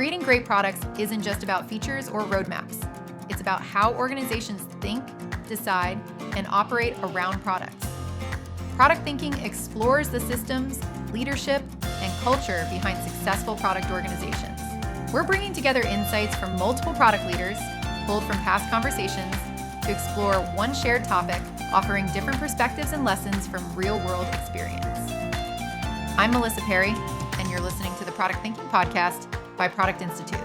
Creating great products isn't just about features or roadmaps. It's about how organizations think, decide, and operate around products. Product thinking explores the systems, leadership, and culture behind successful product organizations. We're bringing together insights from multiple product leaders, pulled from past conversations, to explore one shared topic, offering different perspectives and lessons from real-world experience. I'm Melissa Perri, and you're listening to the Product Thinking Podcast by Product Institute.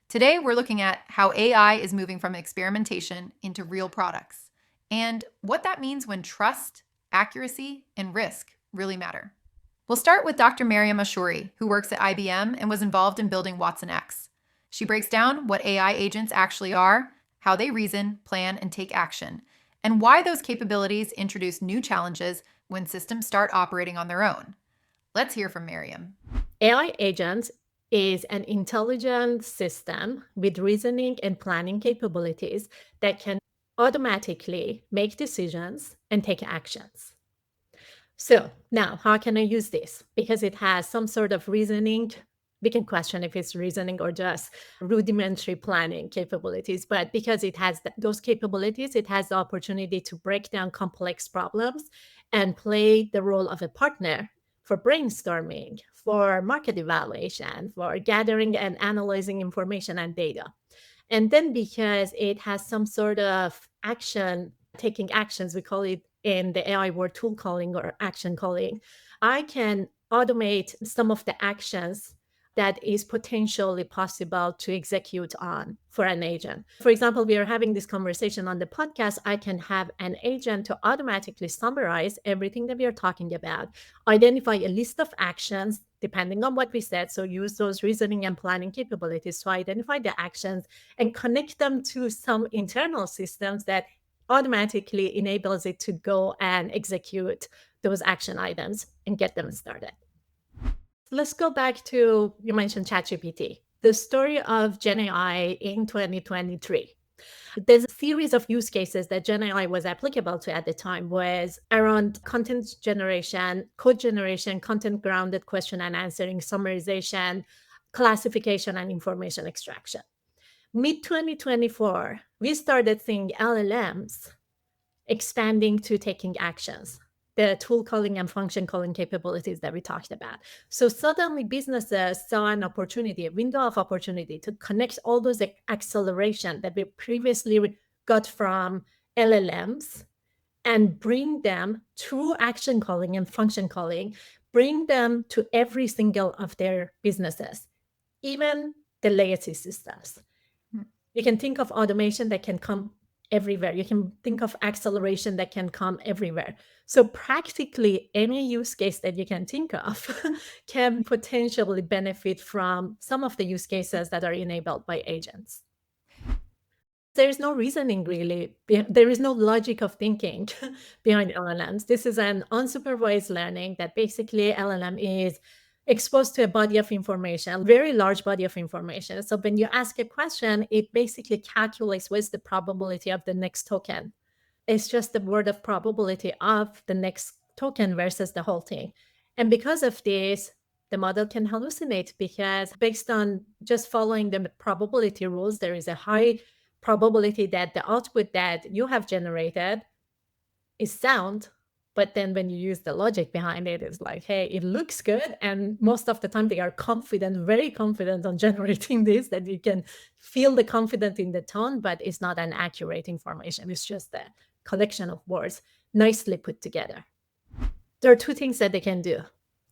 Today, we're looking at how AI is moving from experimentation into real products, and what that means when trust, accuracy, and risk really matter. We'll start with Dr. Maryam Ashoori, who works at IBM and was involved in building Watsonx. She breaks down what AI agents actually are, how they reason, plan, and take action, and why those capabilities introduce new challenges when systems start operating on their own. Let's hear from Maryam. AI agent is an intelligent system with reasoning and planning capabilities that can automatically make decisions and take actions. So now, how can I use this? Because it has some sort of reasoning. We can question if it's reasoning or just rudimentary planning capabilities, but because it has those capabilities, it has the opportunity to break down complex problems and play the role of a partner for brainstorming, for market evaluation, for gathering and analyzing information and data. And then because it has some sort of action, taking actions, we call it in the AI word tool calling or action calling, I can automate some of the actions that is potentially possible to execute on for an agent. For example, we are having this conversation on the podcast. I can have an agent to automatically summarize everything that we are talking about, identify a list of actions depending on what we said. So use those reasoning and planning capabilities to identify the actions and connect them to some internal systems that automatically enables it to go and execute those action items and get them started. Let's go back to, you mentioned ChatGPT, the story of GenAI in 2023. There's a series of use cases that GenAI was applicable to at the time was around content generation, code generation, content grounded question and answering, summarization, classification, and information extraction. Mid 2024, we started seeing LLMs expanding to taking actions, the tool calling and function calling capabilities that we talked about. So suddenly businesses saw an opportunity, a window of opportunity to connect all those acceleration that we previously got from LLMs and bring them through action calling and function calling, bring them to every single of their businesses, even the legacy systems. You can think of automation that can come everywhere. You can think of acceleration that can come everywhere. So practically any use case that you can think of can potentially benefit from some of the use cases that are enabled by agents. There's no reasoning really. There is no logic of thinking behind LLMs. This is an unsupervised learning that basically LLM is exposed to a body of information, a very large body of information. So when you ask a question, it basically calculates what's the probability of the next token. It's just the word of probability of the next token versus the whole thing. And because of this, the model can hallucinate because based on just following the probability rules, there is a high probability that the output that you have generated is sound. But then when you use the logic behind it, it's like, hey, it looks good. And most of the time they are confident, very confident on generating this, that you can feel the confidence in the tone, but it's not an accurate information. It's just a collection of words nicely put together. There are two things that they can do.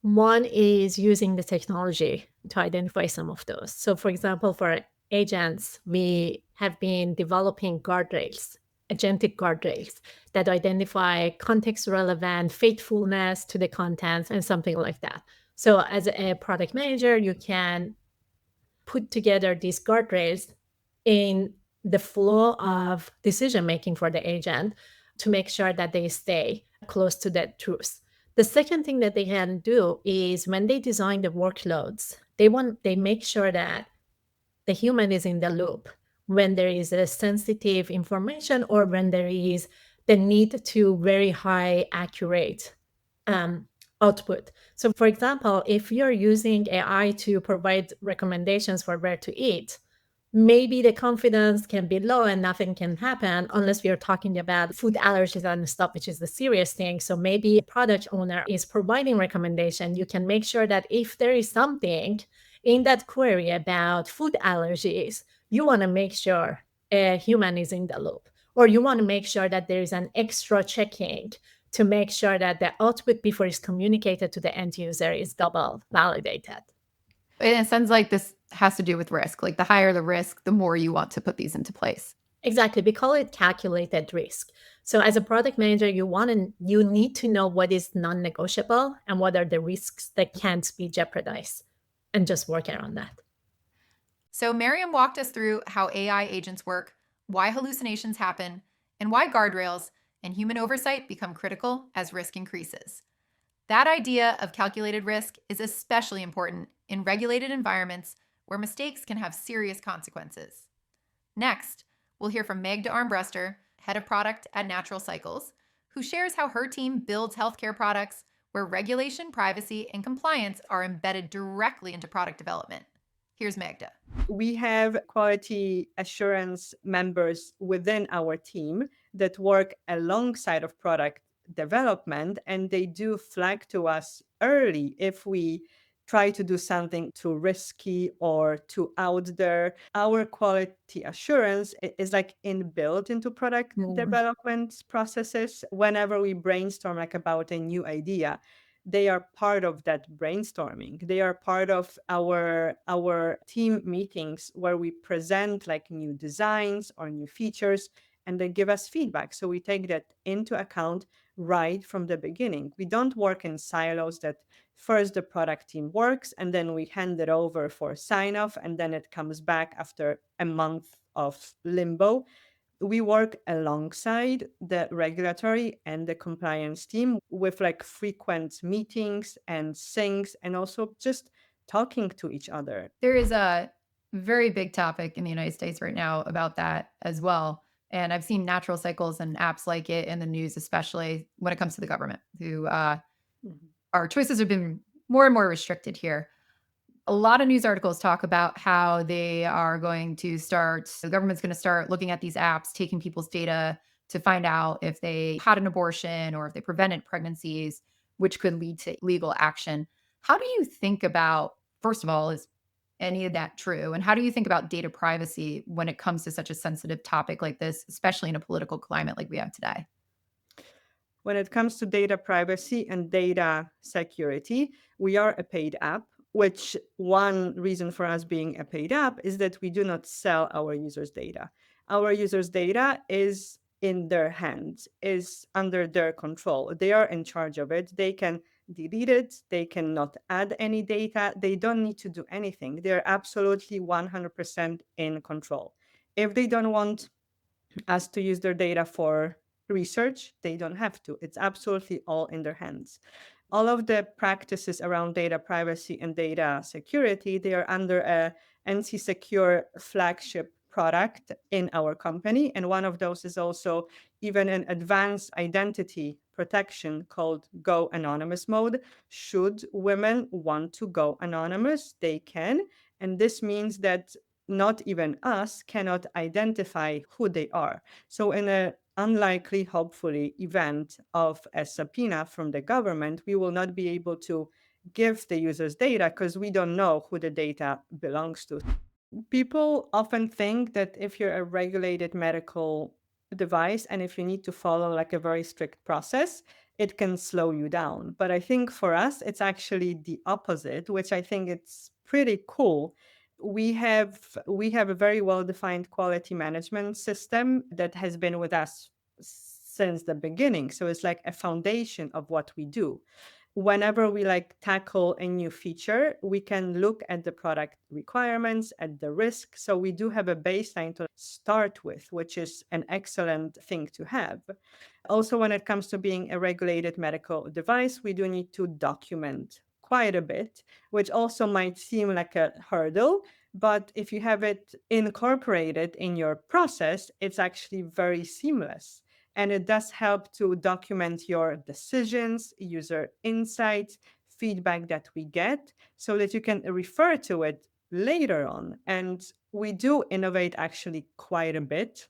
One is using the technology to identify some of those. So for example, for agents, we have been developing guardrails, agentic guardrails that identify context relevant faithfulness to the contents and something like that. So as a product manager, you can put together these guardrails in the flow of decision making for the agent to make sure that they stay close to that truth. The second thing that they can do is when they design the workloads, they make sure that the human is in the loop when there is a sensitive information or when there is the need to very high accurate output. So, for example, if you're using AI to provide recommendations for where to eat, maybe the confidence can be low and nothing can happen unless we are talking about food allergies and stuff, which is the serious thing. So maybe a product owner is providing recommendation. You can make sure that if there is something in that query about food allergies, you want to make sure a human is in the loop, or you want to make sure that there is an extra checking to make sure that the output before it's communicated to the end user is double validated. And it sounds like this has to do with risk. Like the higher the risk, the more you want to put these into place. Exactly. We call it calculated risk. So as a product manager, you need to know what is non-negotiable and what are the risks that can't be jeopardized and just work around that. So Maryam walked us through how AI agents work, why hallucinations happen, and why guardrails and human oversight become critical as risk increases. That idea of calculated risk is especially important in regulated environments where mistakes can have serious consequences. Next, we'll hear from Magda Armbruster, head of product at Natural Cycles, who shares how her team builds healthcare products where regulation, privacy, and compliance are embedded directly into product development. Here's Magda. We have quality assurance members within our team that work alongside of product development, and they do flag to us early if we try to do something too risky or too out there. Our quality assurance is like inbuilt into product development processes. Whenever we brainstorm like about a new idea, they are part of that brainstorming. They are part of our team meetings where we present like new designs or new features, and they give us feedback, so we take that into account right from the beginning. We don't work in silos that first the product team works and then we hand it over for sign off and then it comes back after a month of limbo. We work alongside the regulatory and the compliance team with like frequent meetings and syncs and also just talking to each other. There is a very big topic in the United States right now about that as well. And I've seen Natural Cycles and apps like it in the news, especially when it comes to the government, who Mhm. our choices have been more and more restricted here. A lot of news articles talk about how they are going to start, the government's going to start looking at these apps, taking people's data to find out if they had an abortion or if they prevented pregnancies, which could lead to legal action. How do you think about, first of all, is any of that true? And how do you think about data privacy when it comes to such a sensitive topic like this, especially in a political climate like we have today? When it comes to data privacy and data security, we are a paid app, which one reason for us being a paid app is that we do not sell our users' data. Our users' data is in their hands, is under their control. They are in charge of it. They can delete it. They cannot add any data. They don't need to do anything. They're absolutely 100% in control. If they don't want us to use their data for research, they don't have to. It's absolutely all in their hands. All of the practices around data privacy and data security, they are under a NC Secure flagship product in our company. And one of those is also even an advanced identity protection called Go Anonymous mode. Should women want to go anonymous, they can. And this means that not even us cannot identify who they are. So in a unlikely, hopefully, event of a subpoena from the government, we will not be able to give the users data because we don't know who the data belongs to. People often think that if you're a regulated medical device and if you need to follow like a very strict process, it can slow you down. But I think for us, it's actually the opposite, which I think it's pretty cool. We have a very well-defined quality management system that has been with us since the beginning. So it's like a foundation of what we do. Whenever we like tackle a new feature, we can look at the product requirements, at the risk. So we do have a baseline to start with, which is an excellent thing to have. Also, when it comes to being a regulated medical device, we do need to document quite a bit, which also might seem like a hurdle. But if you have it incorporated in your process, it's actually very seamless. And it does help to document your decisions, user insights, feedback that we get, so that you can refer to it later on. And we do innovate actually quite a bit.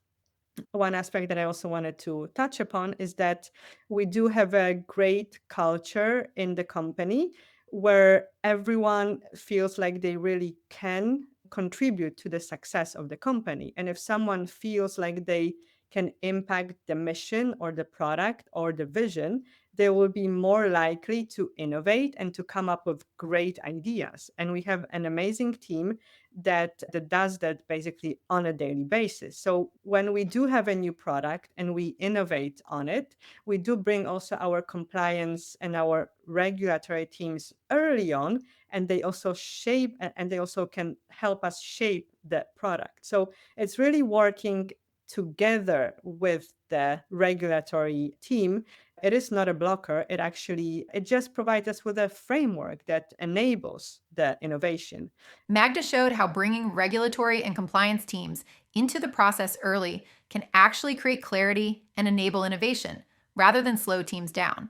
One aspect that I also wanted to touch upon is that we do have a great culture in the company where everyone feels like they really can contribute to the success of the company. And if someone feels like they can impact the mission or the product or the vision, they will be more likely to innovate and to come up with great ideas. And we have an amazing team that does that basically on a daily basis. So when we do have a new product and we innovate on it, we do bring also our compliance and our regulatory teams early on, and they also shape and they also can help us shape the product. So it's really working together with the regulatory team. It is not a blocker. It just provides us with a framework that enables the innovation. Magda showed how bringing regulatory and compliance teams into the process early can actually create clarity and enable innovation, rather than slow teams down.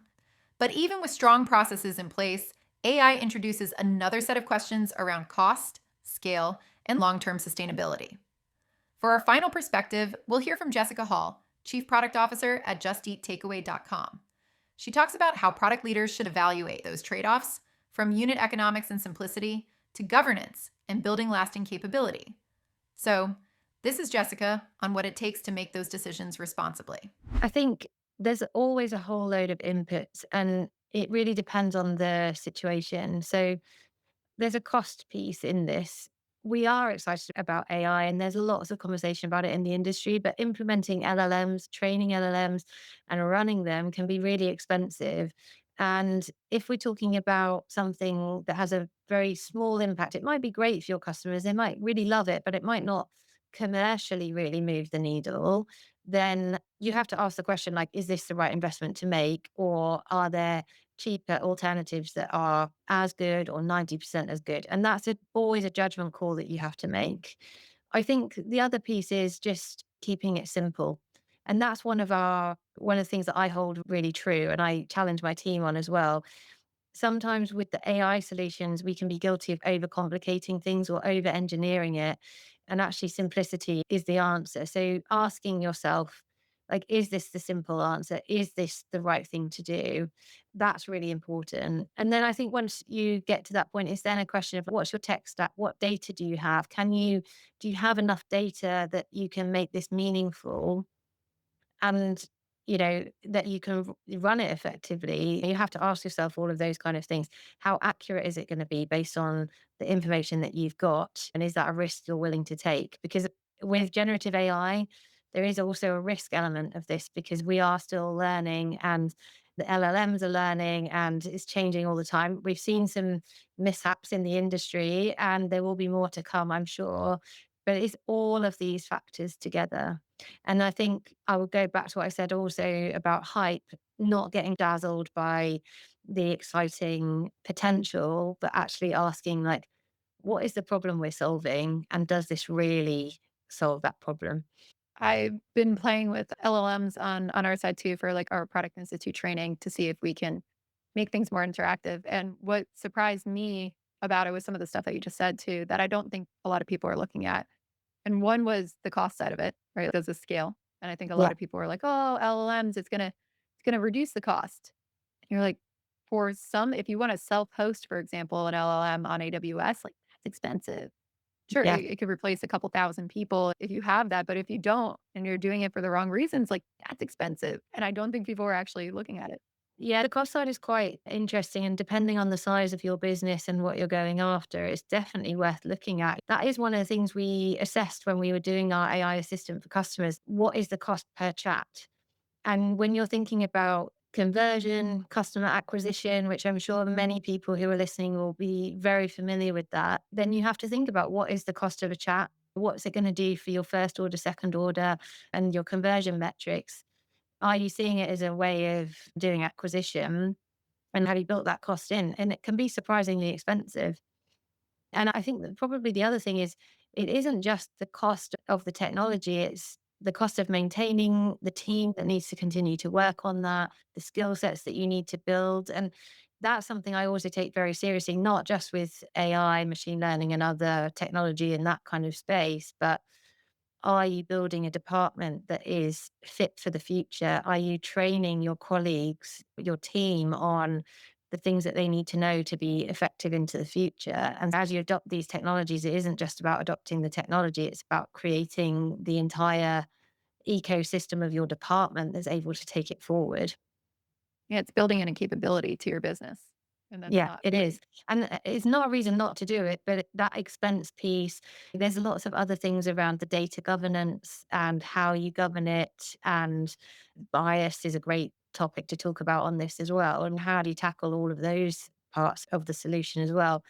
But even with strong processes in place, AI introduces another set of questions around cost, scale, and long-term sustainability. For our final perspective, we'll hear from Jessica Hall, Chief Product Officer at JustEatTakeaway.com. She talks about how product leaders should evaluate those trade-offs, from unit economics and simplicity to governance and building lasting capability. So, this is Jessica on what it takes to make those decisions responsibly. I think there's always a whole load of inputs, and it really depends on the situation. So there's a cost piece in this. We are excited about AI, and there's lots of conversation about it in the industry, but implementing LLMs, training LLMs, and running them can be really expensive. And if we're talking about something that has a very small impact, it might be great for your customers. They might really love it, but it might not commercially really move the needle. Then you have to ask the question, like, is this the right investment to make? Or are there cheaper alternatives that are as good or 90% as good? And that's always a judgment call that you have to make. I think the other piece is just keeping it simple. And that's one of the things that I hold really true and I challenge my team on as well. Sometimes with the AI solutions, we can be guilty of overcomplicating things or over engineering it. And actually, simplicity is the answer. So asking yourself, like, is this the simple answer? Is this the right thing to do? That's really important. And then I think once you get to that point, it's then a question of what's your tech stack? What data do you have? Do you have enough data that you can make this meaningful? And that you can run it effectively? You have to ask yourself all of those kind of things. How accurate is it going to be based on the information that you've got, and is that a risk you're willing to take? Because with generative AI, there is also a risk element of this, because we are still learning, and the LLMs are learning, and it's changing all the time. We've seen some mishaps in the industry, and there will be more to come, I'm sure. But it's all of these factors together. And I think I would go back to what I said also about hype, not getting dazzled by the exciting potential, but actually asking, like, what is the problem we're solving? And does this really solve that problem? I've been playing with LLMs on our side too for like our product institute training to see if we can make things more interactive. And what surprised me about it was some of the stuff that you just said too, that I don't think a lot of people are looking at. And one was the cost side of it, right? Does this scale? And I think a Yeah. lot of people are like, oh, LLMs, it's gonna reduce the cost. And you're like, for some, if you want to self-host, for example, an LLM on AWS, like that's expensive. Sure, Yeah. it could replace a couple thousand people if you have that, but if you don't and you're doing it for the wrong reasons, like that's expensive. And I don't think people are actually looking at it. Yeah, the cost side is quite interesting. And depending on the size of your business and what you're going after, it's definitely worth looking at. That is one of the things we assessed when we were doing our AI assistant for customers. What is the cost per chat? And when you're thinking about conversion, customer acquisition, which I'm sure many people who are listening will be very familiar with that, then you have to think about what is the cost of a chat? What's it going to do for your first order, second order, and your conversion metrics? Are you seeing it as a way of doing acquisition? And have you built that cost in? And it can be surprisingly expensive. And I think that probably the other thing is it isn't just the cost of the technology, it's the cost of maintaining the team that needs to continue to work on that, the skill sets that you need to build. And that's something I also take very seriously, not just with AI, machine learning, and other technology in that kind of space, but are you building a department that is fit for the future? Are you training your colleagues, your team on the things that they need to know to be effective into the future? And as you adopt these technologies, it isn't just about adopting the technology, it's about creating the entire ecosystem of your department that's able to take it forward. Yeah, it's building in a capability to your business. And that's Yeah, not it like, is. And it's not a reason not to do it, but that expense piece, there's lots of other things around the data governance and how you govern it. And bias is a great topic to talk about on this as well. And how do you tackle all of those parts of the solution as well?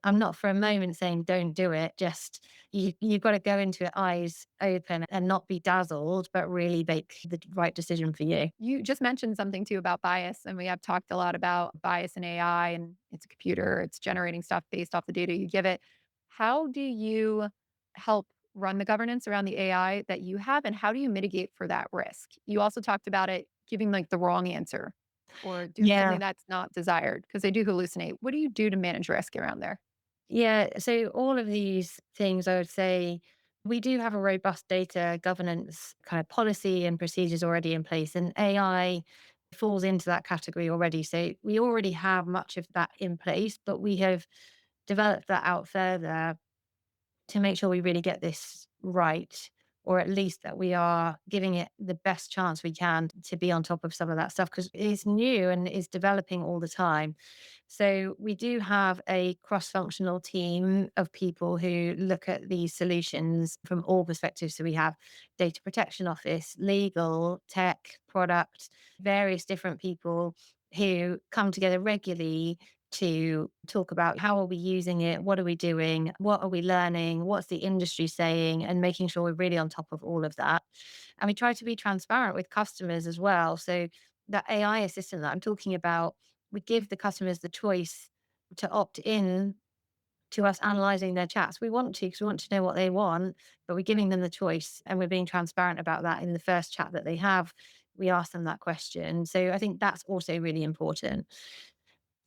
I'm not for a moment saying don't do it. Just you've got to go into it eyes open and not be dazzled, but really make the right decision for you. you just mentioned something too about bias. And we have talked a lot about bias in AI, and it's a computer, it's generating stuff based off the data you give it. How do you help run the governance around the AI that you have? And how do you mitigate for that risk? You also talked about it giving like the wrong answer or doing Yeah. something that's not desired because they do hallucinate. What do you do to manage risk around there? Yeah, so all of these things, I would say, we do have a robust data governance kind of policy and procedures already in place, and AI falls into that category already. So we already have much of that in place, but we have developed that out further to make sure we really get this right, or at least that we are giving it the best chance we can to be on top of some of that stuff because it's new and is developing all the time. So we do have a cross-functional team of people who look at these solutions from all perspectives. So we have data protection office, legal, tech, product, various different people who come together regularly to talk about how are we using it, what are we doing, what are we learning, what's the industry saying, and making sure we're really on top of all of that. And we try to be transparent with customers as well. So that AI assistant that I'm talking about, we give the customers the choice to opt in to us analyzing their chats. We want to because we want to know what they want, but we're giving them the choice and we're being transparent about that in the first chat that they have. We ask them that question. So I think that's also really important.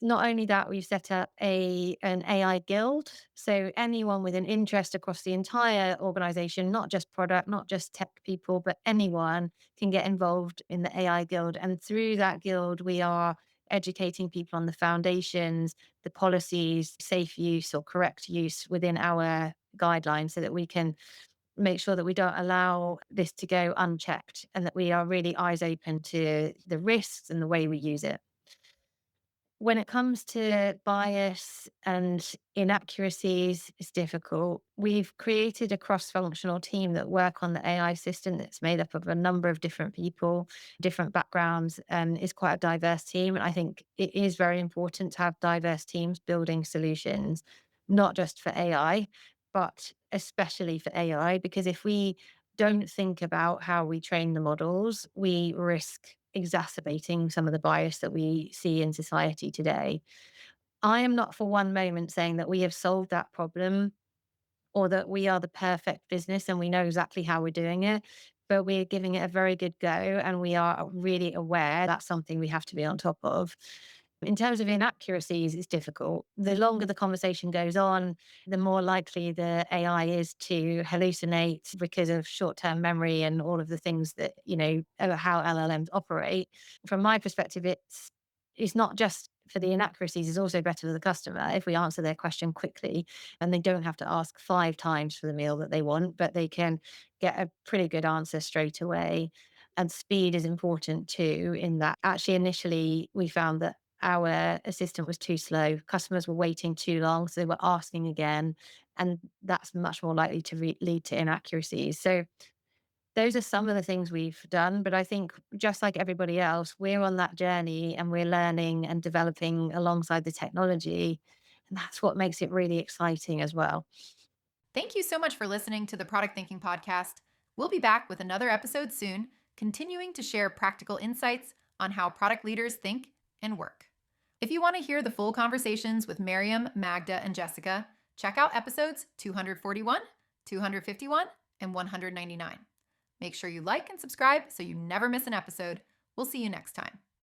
Not only that, we've set up an AI guild. So anyone with an interest across the entire organization, not just product, not just tech people, but anyone can get involved in the AI guild. And through that guild, we are educating people on the foundations, the policies, safe use or correct use within our guidelines so that we can make sure that we don't allow this to go unchecked and that we are really eyes open to the risks and the way we use it. When it comes to bias and inaccuracies, it's difficult. We've created a cross-functional team that work on the AI system that's made up of a number of different people, different backgrounds, and is quite a diverse team. And I think it is very important to have diverse teams building solutions, not just for AI, but especially for AI, because if we don't think about how we train the models, we risk exacerbating some of the bias that we see in society today. I am not for one moment saying that we have solved that problem or that we are the perfect business and we know exactly how we're doing it, but we're giving it a very good go and we are really aware that's something we have to be on top of. In terms of inaccuracies, it's difficult. The longer the conversation goes on, the more likely the AI is to hallucinate because of short-term memory and all of the things that, how LLMs operate. From my perspective, it's not just for the inaccuracies, it's also better for the customer if we answer their question quickly and they don't have to ask 5 times for the meal that they want, but they can get a pretty good answer straight away. And speed is important too, in that actually initially we found that our assistant was too slow. Customers were waiting too long, so they were asking again, and that's much more likely to lead to inaccuracies. So those are some of the things we've done, but I think just like everybody else, we're on that journey and we're learning and developing alongside the technology, and that's what makes it really exciting as well. Thank you so much for listening to the Product Thinking Podcast. We'll be back with another episode soon, continuing to share practical insights on how product leaders think and work. If you want to hear the full conversations with Maryam, Magda, and Jessica, check out episodes 241, 251, and 199. Make sure you like and subscribe so you never miss an episode. We'll see you next time.